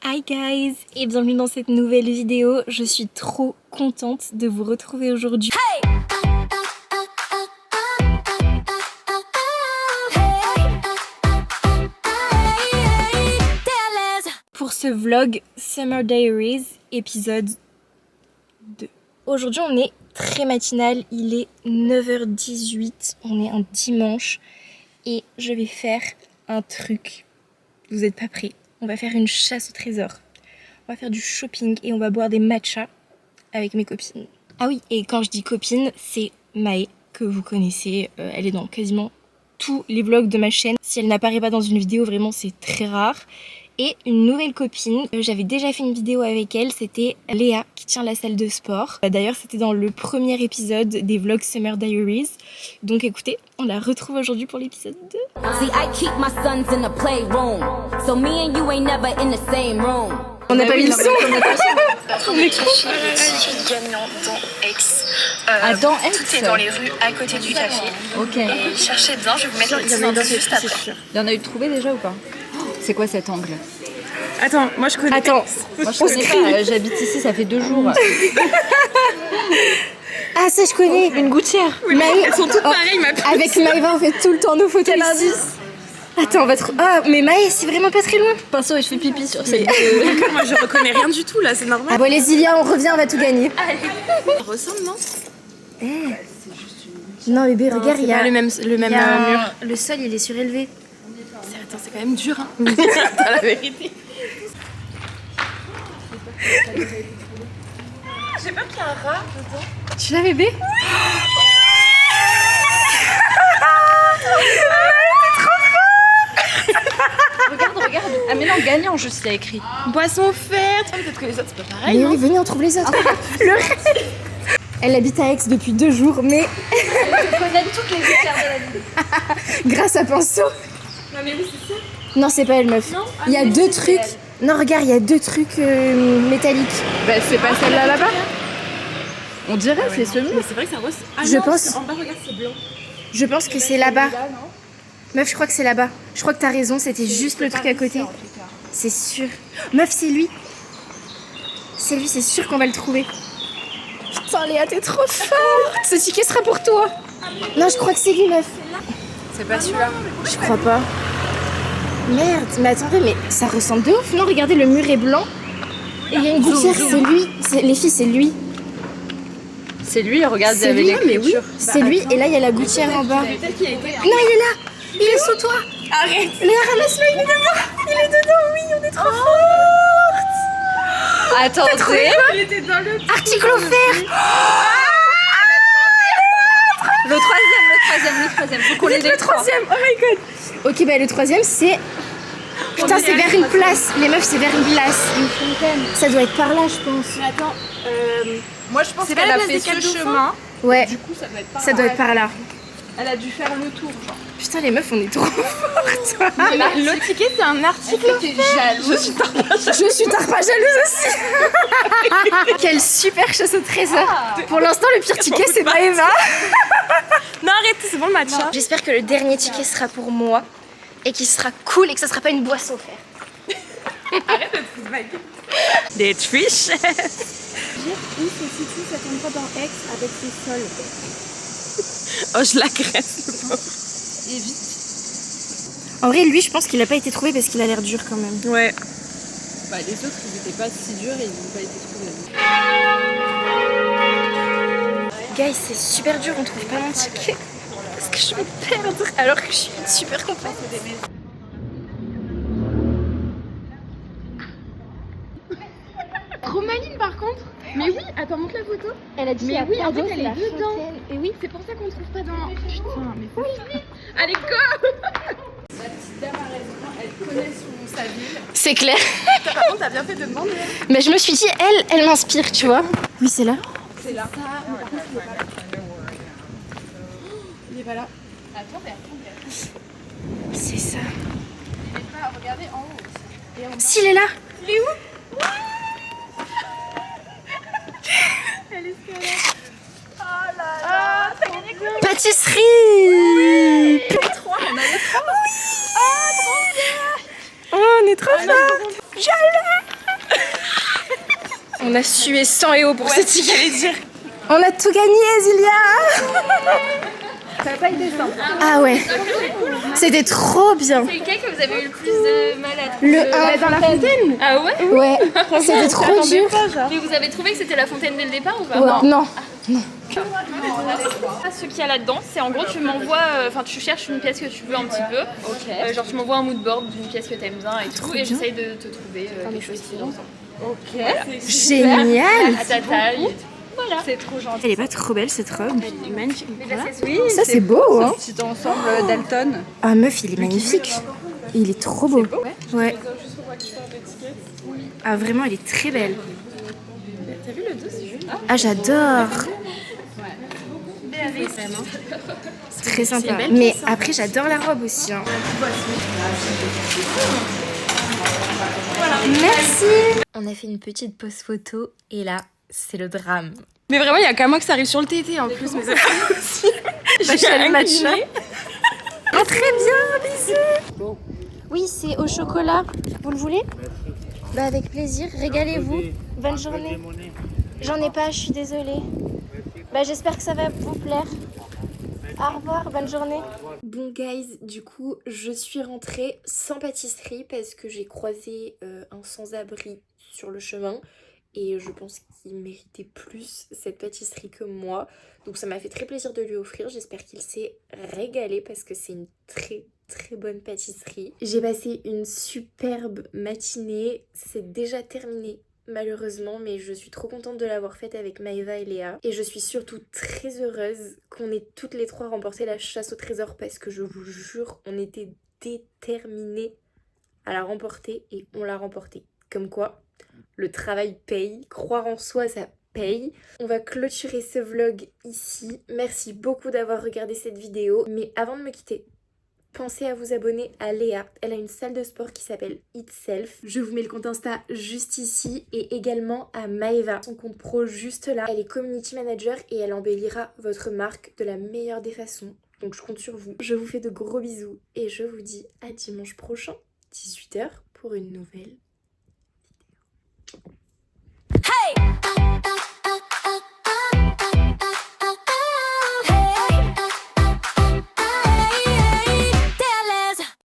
Hi guys et bienvenue dans cette nouvelle vidéo. Je suis trop contente de vous retrouver aujourd'hui. Pour ce vlog Summer Diaries épisode 2. Aujourd'hui on est très matinal, il est 9h18, on est un dimanche et je vais faire un truc. Vous êtes pas prêts? On va faire une chasse au trésor. On va faire du shopping et on va boire des matchas avec mes copines. Ah oui, et quand je dis copine, c'est Maë, que vous connaissez. Elle est dans quasiment tous les vlogs de ma chaîne. Si elle n'apparaît pas dans une vidéo, vraiment c'est très rare. Et une nouvelle copine, j'avais déjà fait une vidéo avec elle, c'était Léa qui tient la salle de sport. D'ailleurs c'était dans le premier épisode des vlogs Summer Diaries. Donc écoutez, on la retrouve aujourd'hui pour l'épisode 2. On n'a pas mis le son. On est chercher gagnant dans Aix. Dans Aix. Tout est dans les rues à côté du café. Ok. Et cherchez bien, je vais vous mettre le petit indice juste après. Il y en a eu de trouvé déjà ou pas? C'est quoi cet angle? Attends, moi je connais. Attends, Moi je connais pas, j'habite ici, ça fait 2 jours. ah ça je connais. Une gouttière. Oui, mais elles sont toutes pareilles, ma puce. Avec Maëva on fait tout le temps nos photos ici. Attends, on va trop... Ah mais Maë c'est vraiment pas très loin. Pinceau et je fais pipi sur cette... Moi je reconnais rien du tout là, c'est normal. Ah bon allez-y viens, on revient, on va tout gagner. Ça ressemble, non? Non bébé regarde, il y a le même mur. Le sol il est surélevé. Attends, c'est quand même dur, hein. Attends, la vérité. J'ai peur qu'il y ait un rat dedans. Tu l'as bébé? Regarde. Ah mais non, gagnant juste, il y a écrit. Boisson offerte. Peut-être que les autres, c'est pas pareil. Mais non oui, venez on trouve les autres. Le rêve. Elle habite à Aix depuis 2 jours mais Je connais toutes les gouttières de la ville. grâce à Pinceau. Non, mais oui, c'est ça. Non c'est pas elle meuf. Non. Il y a 2 trucs. Non regarde, il y a 2 trucs métalliques. Bah c'est pas celle-là là-bas. On dirait, c'est ce mur. Mais c'est vrai que ça ressemble. Ah, Je non, pense- En bas, regarde, c'est blanc. Je pense que c'est là-bas. Meuf, je crois que c'est là-bas. Je crois que t'as raison, c'était juste le truc à côté. C'est sûr. Meuf, c'est lui. C'est lui, c'est sûr qu'on va le trouver. Putain, Léa, t'es trop forte. Ce ticket sera pour toi. Non, je crois que c'est lui, meuf. C'est pas celui-là. Je crois pas. Merde, mais attendez, mais ça ressemble de ouf. Non, regardez, le mur est blanc. Et il y a une gouttière, c'est lui. Les filles, c'est lui. C'est lui, regarde, C'est avec lui, l'écriture. C'est lui, et là, il y a la gouttière en bas. Peut-être qu'il a été. Non, il est là. Il est sous toi. Arrête. Léa, ramasse-le, il est dedans. Il est dedans, oui, on est trop fortes. Attendez. Il était dans le. Article offert. Le troisième. Faut qu'on les Le troisième, oh my god. Ok, bah le troisième c'est... Putain, c'est vers une place. Les meufs, c'est vers une place. Une fontaine. Ça doit être par là, je pense. Mais attends, Moi je pense C'est qu'elle pas la a place fait des Quatre ce Dauphins chemin. Ouais, Du coup ça doit être par ça doit être par là. Elle a dû faire le tour, genre. Putain, les meufs, on est trop fortes. le ticket, c'est un article. Je suis Je suis pas jalouse aussi. Quelle super chasse au trésor. Pour l'instant, le pire ticket, c'est Maëva. Non, arrête, c'est bon le match. Hein. J'espère que le dernier ticket sera pour moi et qu'il sera cool et que ça sera pas une boisson offerte. Arrête de te foutre de ma gueule. Des triches. Où se situe cet endroit dans Aix avec ses sols? Oh, je l'agresse. Et vite. En vrai, lui, je pense qu'il a pas été trouvé parce qu'il a l'air dur quand même. Ouais. Bah les autres ils étaient pas si durs et ils n'ont pas été trouvés. Guys, c'est super dur, on trouve pas mon ticket. Parce que je vais perdre alors que je suis une super compagnie. Trop maline par contre. Mais oui, attends, montre la photo. Elle a dit Mais oui, en fait, elle est la dedans. fontaine. Et oui, C'est pour ça qu'on trouve pas dans. Putain, mais oui. Allez, go. La petite dame a raison, elle connaît sa ville. c'est clair. Par contre, t'as bien fait de demander. Mais je me suis dit, elle m'inspire, tu vois. Oui, c'est là. C'est là. Il est pas là. Attendez. C'est ça. Il est pas. Regardez en haut aussi. Et en bas. S'il est là. Il est où? Elle est là. Oh là là. T'as gagné quoi? Pâtisserie. Oui. 3, on a les 3. Oh, on est trop forts. Je l'ai. On a sué sang et eau pour ce ticket, j'allais dire. On a tout gagné, Zilia. Ça va pas été simple. Ah ouais. C'était trop bien. C'est lequel que vous avez eu le plus de mal à trouver? Le 1 Dans la fontaine. Ah ouais? Ouais, c'était trop dur. Mais vous avez trouvé que c'était la fontaine dès le départ ou pas? Ouais, non. Ce qu'il y a là-dedans, c'est en gros tu m'envoies, enfin tu cherches une pièce que tu veux un petit peu. Ok. Genre tu m'envoies un mood board d'une pièce que t'aimes bien et tout, et j'essaye de te trouver quelque chose qui ressemble. Ok. Génial. À ta taille. Et tout. Voilà. C'est trop gentil. Elle est pas trop belle cette robe. Elle est magnifique. Oui, Ça c'est beau hein. Ce petit ensemble Dalton. Ah meuf, il est magnifique. Il est trop beau. Ouais. Ah vraiment, elle est très belle. T'as vu le dos, c'est joli. Ah j'adore. C'est très sympa. Mais après j'adore la robe aussi. Hein. Merci. On a fait une petite pause photo et là c'est le drame. Mais vraiment, il y a qu'à moi que ça arrive sur le TT en plus. Mais J'ai un match. Oh très bien, bisous. Oui, c'est au chocolat. Vous le voulez? Bah avec plaisir, régalez-vous. Bonne journée. J'en ai pas, je suis désolée. Bah j'espère que ça va vous plaire. Au revoir, bonne journée. Bon guys, du coup je suis rentrée sans pâtisserie parce que j'ai croisé un sans-abri sur le chemin et je pense qu'il méritait plus cette pâtisserie que moi. Donc ça m'a fait très plaisir de lui offrir, j'espère qu'il s'est régalé parce que c'est une très bonne pâtisserie. J'ai passé une superbe matinée, c'est déjà terminé malheureusement, mais je suis trop contente de l'avoir faite avec Maëva et Léa. Et je suis surtout très heureuse qu'on ait toutes les trois remporté la chasse au trésor parce que je vous jure, on était déterminés à la remporter et on l'a remportée. Comme quoi, le travail paye, croire en soi ça paye. On va clôturer ce vlog ici. Merci beaucoup d'avoir regardé cette vidéo. Mais avant de me quitter, pensez à vous abonner à Léa. Elle a une salle de sport qui s'appelle Itself. Je vous mets le compte Insta juste ici. Et également à Maëva, son compte pro juste là. Elle est community manager et elle embellira votre marque de la meilleure des façons. Donc je compte sur vous. Je vous fais de gros bisous et je vous dis à dimanche prochain, 18h, pour une nouvelle